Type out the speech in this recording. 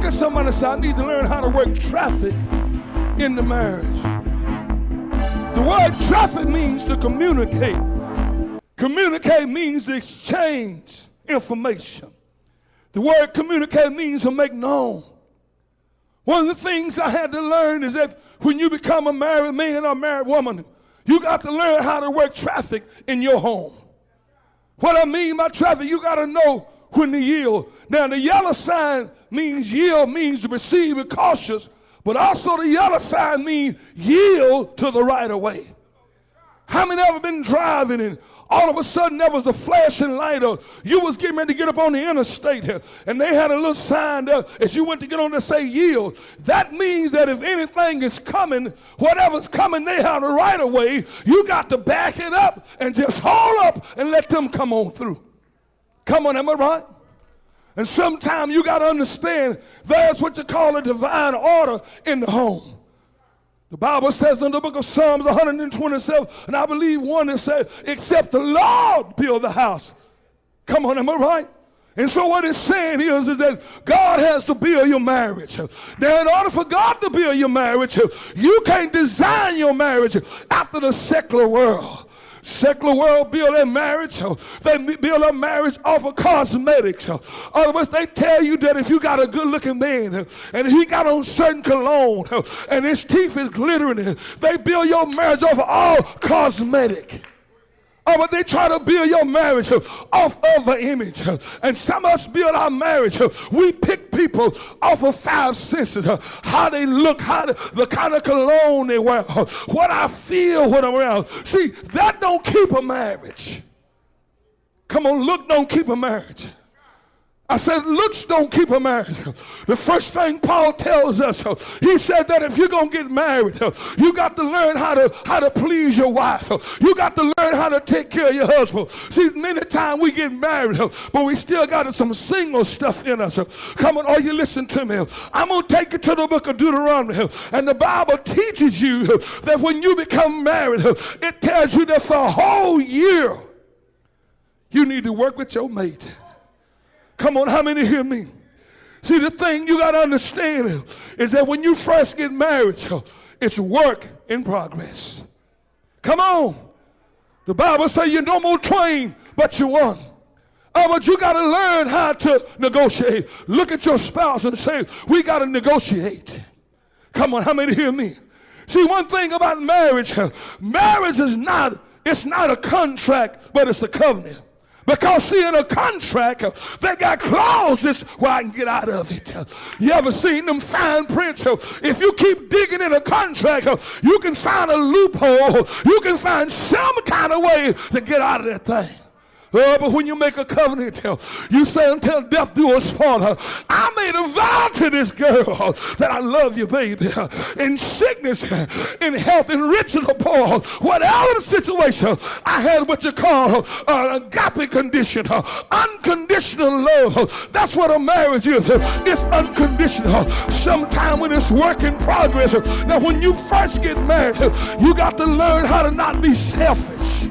at somebody and say, I need to learn how to work traffic in the marriage. The word traffic means to communicate. Communicate means to exchange information. The word communicate means to make known. One of the things I had to learn is that when you become a married man or a married woman, you got to learn how to work traffic in your home. What I mean by traffic, you got to know when to yield. Now, the yellow sign means yield, means to receive and cautious, but also the yellow sign means yield to the right of way. How many ever been driving and all of a sudden there was a flashing light, or you was getting ready to get up on the interstate here, and they had a little sign there as you went to get on there say yield? That means that if anything is coming, whatever's coming, they have the right of way. You got to back it up and just hold up and let them come on through. Come on, am I right? And sometimes you got to understand there's what you call a divine order in the home. The Bible says in the book of Psalms 127, and I believe one that says, except the Lord build the house. Come on, am I right? And so what it's saying is that God has to build your marriage. Now, in order for God to build your marriage, you can't design your marriage after the secular world. Secular world build their marriage. They build a marriage off of cosmetics. Otherwise, they tell you that if you got a good-looking man and he got on certain cologne and his teeth is glittering, they build your marriage off of all cosmetic. But they try to build your marriage off of the image. And some of us build our marriage. We pick people off of five senses. How they look, the kind of cologne they wear, what I feel when I'm around. See, that don't keep a marriage. Come on, look don't keep a marriage. I said, looks don't keep a marriage. The first thing Paul tells us, he said that if you're going to get married, you got to learn how to please your wife. You got to learn how to take care of your husband. See, many times we get married, but we still got some single stuff in us. Come on, you listen to me. I'm going to take you to the book of Deuteronomy, and the Bible teaches you that when you become married, it tells you that for a whole year, you need to work with your mate. Come on, how many hear me? See, the thing you got to understand is that when you first get married, it's work in progress. Come on. The Bible says you're no more twain, but you're one. But you got to learn how to negotiate. Look at your spouse and say, we got to negotiate. Come on, how many hear me? See, one thing about marriage, marriage is it's not a contract, but it's a covenant. Because, see, in a contract, they got clauses where I can get out of it. You ever seen them fine print? If you keep digging in a contract, you can find a loophole. You can find some kind of way to get out of that thing. But when you make a covenant, you say until death do us part. I made a vow to this girl that I love you, baby. In sickness, in health, in rich and poor, whatever the situation, I had what you call an agape condition, unconditional love. That's what a marriage is. It's unconditional. Sometime when it's work in progress. Now, when you first get married, you got to learn how to not be selfish.